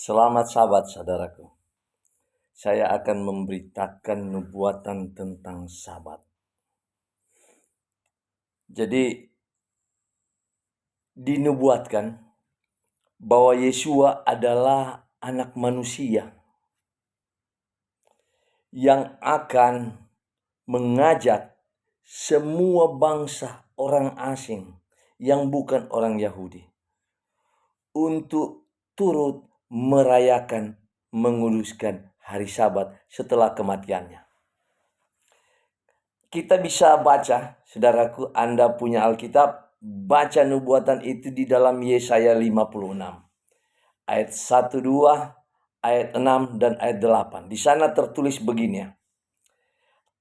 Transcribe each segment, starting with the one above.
Selamat Sabat, saudaraku. Saya akan memberitakan nubuatan tentang Sabat. Jadi, dinubuatkan bahwa Yesua adalah anak manusia yang akan mengajak semua bangsa orang asing yang bukan orang Yahudi untuk turut merayakan, menguduskan hari Sabat setelah kematiannya. Kita bisa baca, saudaraku, Anda punya Alkitab, baca nubuatan itu di dalam Yesaya 56. Ayat 1, 2, ayat 6, dan ayat 8. Di sana tertulis begini.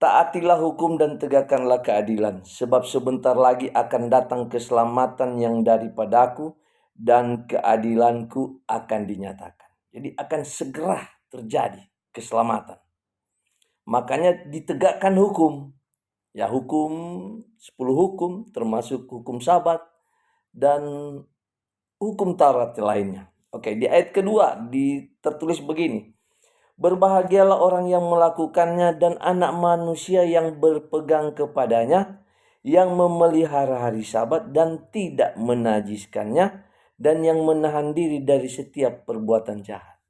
Taatilah hukum dan tegakkanlah keadilan, sebab sebentar lagi akan datang keselamatan yang daripadaku dan keadilanku akan dinyatakan. Jadi akan segera terjadi keselamatan. Makanya ditegakkan hukum. Ya, hukum 10 hukum termasuk hukum Sabat dan hukum Taurat lainnya. Oke, di ayat kedua tertulis begini. Berbahagialah orang yang melakukannya dan anak manusia yang berpegang kepadanya, yang memelihara hari Sabat dan tidak menajiskannya, dan yang menahan diri dari setiap perbuatan jahat.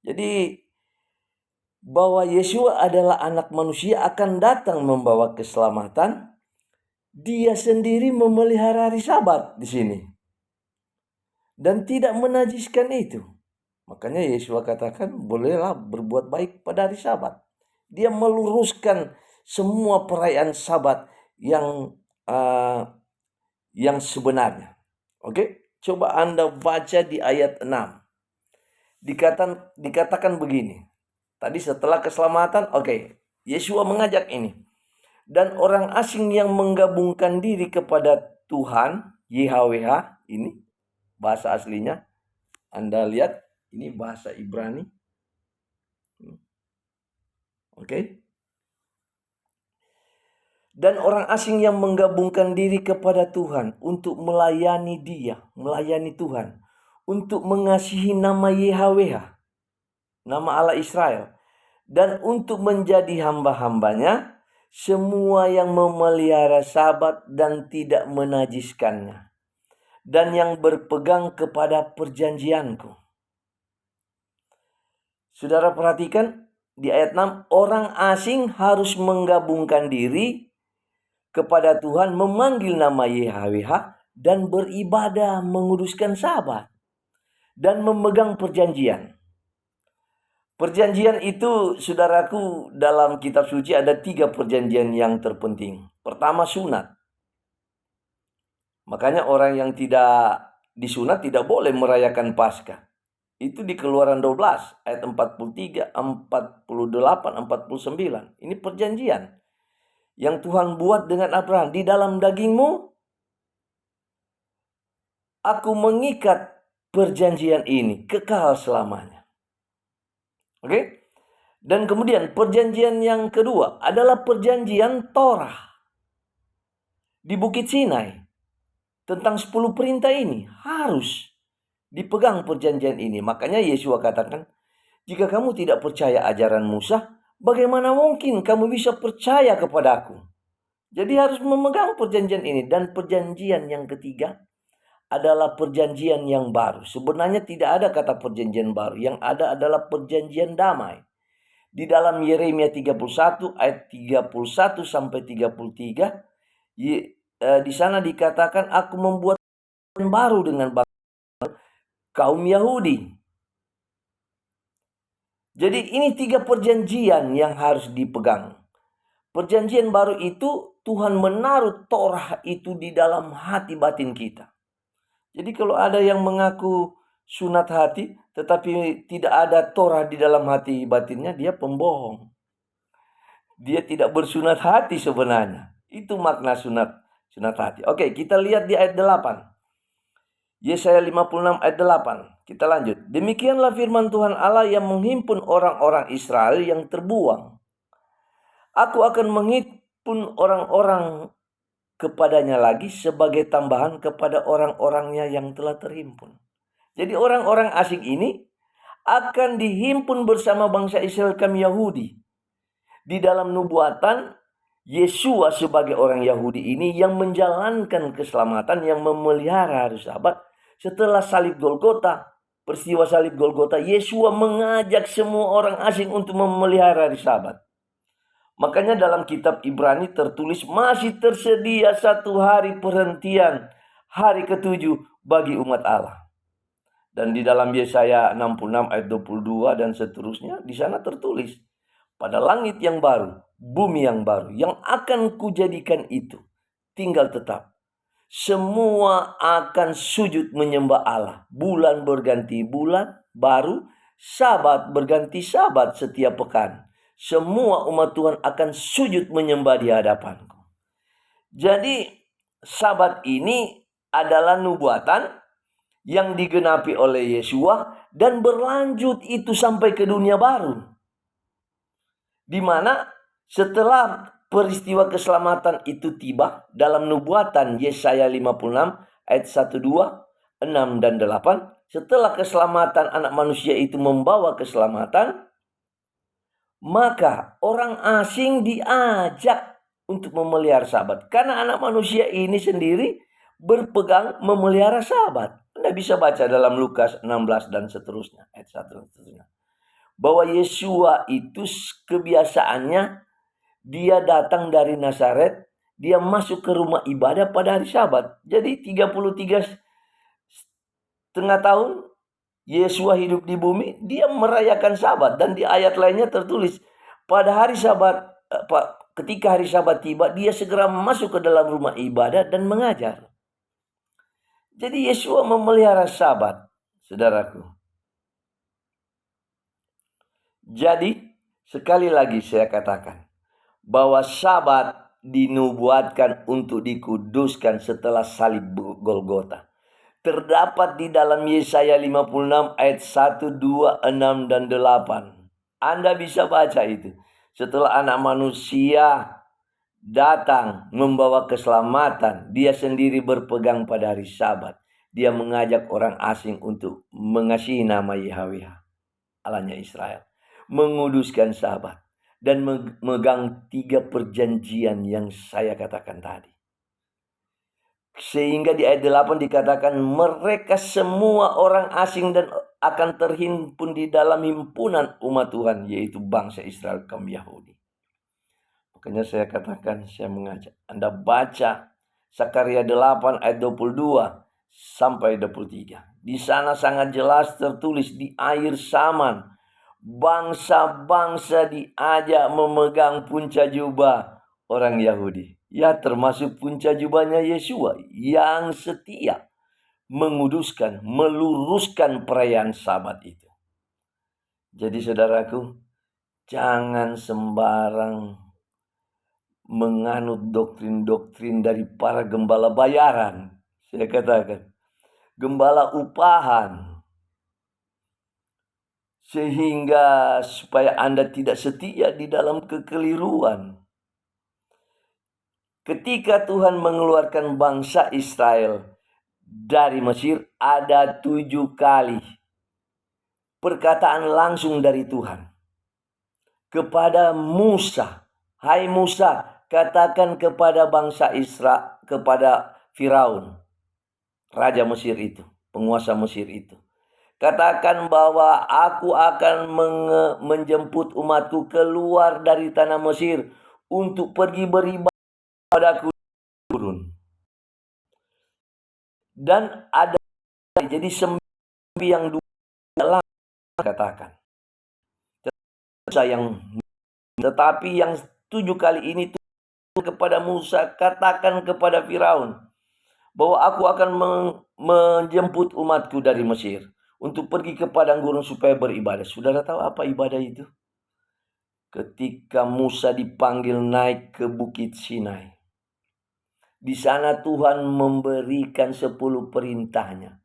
Jadi bahwa Yesua adalah anak manusia akan datang membawa keselamatan. Dia sendiri memelihara hari Sabat di sini dan tidak menajiskan itu. Makanya Yesua katakan bolehlah berbuat baik pada hari Sabat. Dia meluruskan semua perayaan Sabat yang sebenarnya. Oke, coba Anda baca di ayat 6. Dikatakan begini. Tadi setelah keselamatan, Yesua mengajak ini. Dan orang asing yang menggabungkan diri kepada Tuhan, YHWH, ini bahasa aslinya. Anda lihat, ini bahasa Ibrani. Dan orang asing yang menggabungkan diri kepada Tuhan untuk melayani Dia, melayani Tuhan, untuk mengasihi nama YHWH, nama Allah Israel, dan untuk menjadi hamba-hambanya, semua yang memelihara Sabat dan tidak menajiskannya, dan yang berpegang kepada perjanjianku. Saudara perhatikan di ayat 6, orang asing harus menggabungkan diri kepada Tuhan, memanggil nama YHWH, dan beribadah menguduskan Sabat, dan memegang perjanjian. Perjanjian itu, saudaraku, dalam kitab suci ada 3 perjanjian yang terpenting. Pertama, sunat. Makanya orang yang tidak disunat tidak boleh merayakan Paskah. Itu di Keluaran 12 ayat 43, 48, 49. Ini perjanjian yang Tuhan buat dengan Abraham. Di dalam dagingmu aku mengikat perjanjian ini kekal selamanya. Oke? Dan kemudian perjanjian yang kedua adalah perjanjian Torah di Bukit Sinai. Tentang 10 perintah ini harus dipegang perjanjian ini. Makanya Yesua katakan, jika kamu tidak percaya ajaran Musa, bagaimana mungkin kamu bisa percaya kepadaku? Jadi harus memegang perjanjian ini. Dan perjanjian yang ketiga adalah perjanjian yang baru. Sebenarnya tidak ada kata perjanjian baru. Yang ada adalah perjanjian damai. Di dalam Yeremia 31 ayat 31 sampai 33, di sana dikatakan, aku membuat baru dengan kaum Yahudi. Jadi ini 3 perjanjian yang harus dipegang. Perjanjian baru itu Tuhan menaruh Torah itu di dalam hati batin kita. Jadi kalau ada yang mengaku sunat hati tetapi tidak ada Torah di dalam hati batinnya, dia pembohong. Dia tidak bersunat hati sebenarnya. Itu makna sunat hati. Oke, kita lihat di ayat 8. Yesaya 56 ayat 8. Kita lanjut. Demikianlah firman Tuhan Allah yang menghimpun orang-orang Israel yang terbuang. Aku akan menghimpun orang-orang kepadanya lagi sebagai tambahan kepada orang-orangnya yang telah terhimpun. Jadi orang-orang asing ini akan dihimpun bersama bangsa Israel kaum Yahudi. Di dalam nubuatan, Yesua sebagai orang Yahudi ini yang menjalankan keselamatan, yang memelihara hari Sabat. Setelah salib Golgota, peristiwa salib Golgota, Yesua mengajak semua orang asing untuk memelihara hari Sabat. Makanya dalam kitab Ibrani tertulis masih tersedia satu hari perhentian, hari ketujuh bagi umat Allah. Dan di dalam Yesaya 66 ayat 22 dan seterusnya, di sana tertulis, pada langit yang baru, bumi yang baru, yang akan kujadikan itu, tinggal tetap. Semua akan sujud menyembah Allah. Bulan berganti bulan baru, sabat berganti sabat setiap pekan. Semua umat Tuhan akan sujud menyembah di hadapanku. Jadi sabat ini adalah nubuatan yang digenapi oleh Yesua dan berlanjut itu sampai ke dunia baru. Di mana setelah peristiwa keselamatan itu tiba dalam nubuatan Yesaya 56 ayat 1, 2, 6 dan 8, setelah keselamatan anak manusia itu membawa keselamatan, maka orang asing diajak untuk memelihara sabat. Karena anak manusia ini sendiri berpegang memelihara sabat. Anda bisa baca dalam Lukas 16 dan seterusnya, ayat 1 dan seterusnya. Bahwa Yesua itu kebiasaannya dia datang dari Nazaret, dia masuk ke rumah ibadah pada hari Sabat. Jadi 33 setengah tahun Yesua hidup di bumi, dia merayakan Sabat. Dan di ayat lainnya tertulis, pada hari Sabat, ketika hari Sabat tiba, dia segera masuk ke dalam rumah ibadah dan mengajar. Jadi Yesua memelihara Sabat, saudaraku. Jadi sekali lagi saya katakan bahwa Sabat dinubuatkan untuk dikuduskan setelah salib Golgota. Terdapat di dalam Yesaya 56 ayat 1, 2, 6 dan 8. Anda bisa baca itu. Setelah anak manusia datang membawa keselamatan, dia sendiri berpegang pada hari Sabat. Dia mengajak orang asing untuk mengasihi nama Yahweh, Allahnya Israel, menguduskan Sabat, dan memegang 3 perjanjian yang saya katakan tadi. Sehingga di ayat 8 dikatakan mereka semua orang asing dan akan terhimpun di dalam himpunan umat Tuhan, yaitu bangsa Israel kaum Yahudi. Makanya saya katakan, saya mengajak Anda baca Sakaria 8 ayat 22 sampai 23. Di sana sangat jelas tertulis di akhir zaman, bangsa-bangsa diajak memegang punca jubah orang Yahudi. Ya, termasuk punca jubahnya Yesua yang setia menguduskan, meluruskan perayaan Sabat itu. Jadi saudaraku, jangan sembarang menganut doktrin-doktrin dari para gembala bayaran. Saya katakan, gembala upahan. Sehingga supaya Anda tidak setia di dalam kekeliruan. Ketika Tuhan mengeluarkan bangsa Israel dari Mesir, ada 7 kali perkataan langsung dari Tuhan kepada Musa. Hai Musa, katakan kepada bangsa Israel, kepada Firaun, raja Mesir itu, penguasa Mesir itu. Katakan bahwa aku akan menjemput umatku keluar dari tanah Mesir untuk pergi beribadah padaku turun. Dan ada jadi 9 yang 2 katakan. Tetapi yang 7 kali ini kepada Musa, katakan kepada Firaun bahwa aku akan menjemput umatku dari Mesir untuk pergi ke padang gurun supaya beribadah. Saudara tahu apa ibadah itu? Ketika Musa dipanggil naik ke Bukit Sinai, di sana Tuhan memberikan 10 perintahnya.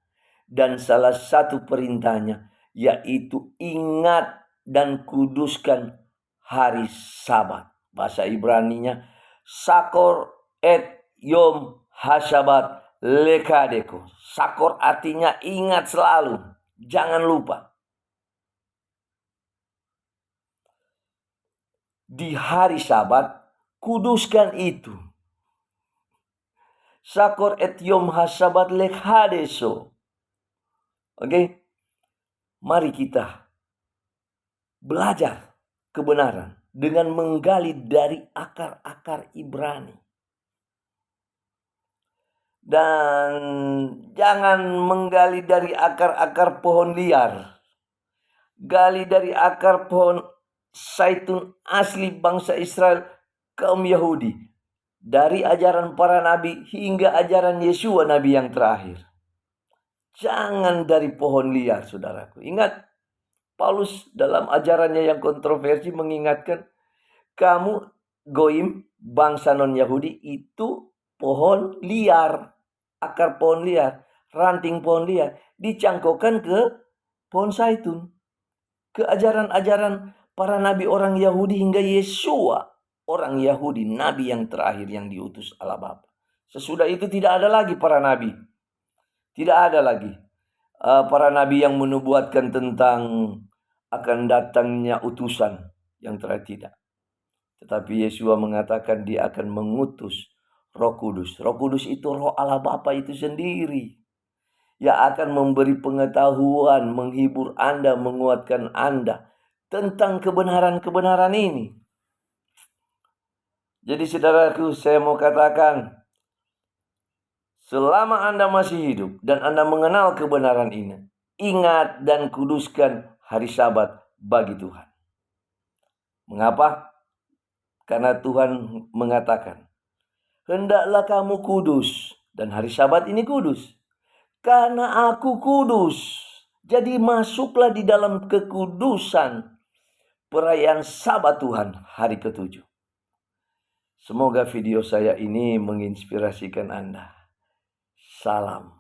Dan salah satu perintahnya yaitu ingat dan kuduskan hari Sabat. Bahasa Ibraninya Sakor et Yom Hasabat Lekadeko. Sakor artinya ingat selalu, jangan lupa. di hari Sabat, kuduskan itu. Sakor et yom hasabat lek hadeso. Oke, mari kita belajar kebenaran dengan menggali dari akar-akar Ibrani. Dan jangan menggali dari akar-akar pohon liar. Gali dari akar pohon zaitun asli bangsa Israel, kaum Yahudi. Dari ajaran para nabi hingga ajaran Yesua, nabi yang terakhir. Jangan dari pohon liar, saudaraku. Ingat, Paulus dalam ajarannya yang kontroversi mengingatkan, kamu goim, bangsa non-Yahudi, itu pohon liar. Akar pohon liar, ranting pohon liar, dicangkokkan ke pohon zaitun. Ke ajaran-ajaran para nabi orang Yahudi hingga Yesua, orang Yahudi, nabi yang terakhir yang diutus Allah Bapa. Sesudah itu tidak ada lagi para nabi. Tidak ada lagi para nabi yang menubuatkan tentang akan datangnya utusan yang terakhir, tidak. Tetapi Yesua mengatakan dia akan mengutus Roh Kudus. Roh Kudus itu Roh Allah Bapa itu sendiri, yang akan memberi pengetahuan, menghibur Anda, menguatkan Anda tentang kebenaran-kebenaran ini. Jadi saudaraku, saya mau katakan, selama Anda masih hidup dan Anda mengenal kebenaran ini, ingat dan kuduskan hari Sabat bagi Tuhan. Mengapa? Karena Tuhan mengatakan, hendaklah kamu kudus, dan hari Sabat ini kudus. Karena aku kudus. Jadi masuklah di dalam kekudusan perayaan Sabat Tuhan hari ke-7. Semoga video saya ini menginspirasikan Anda. Salam.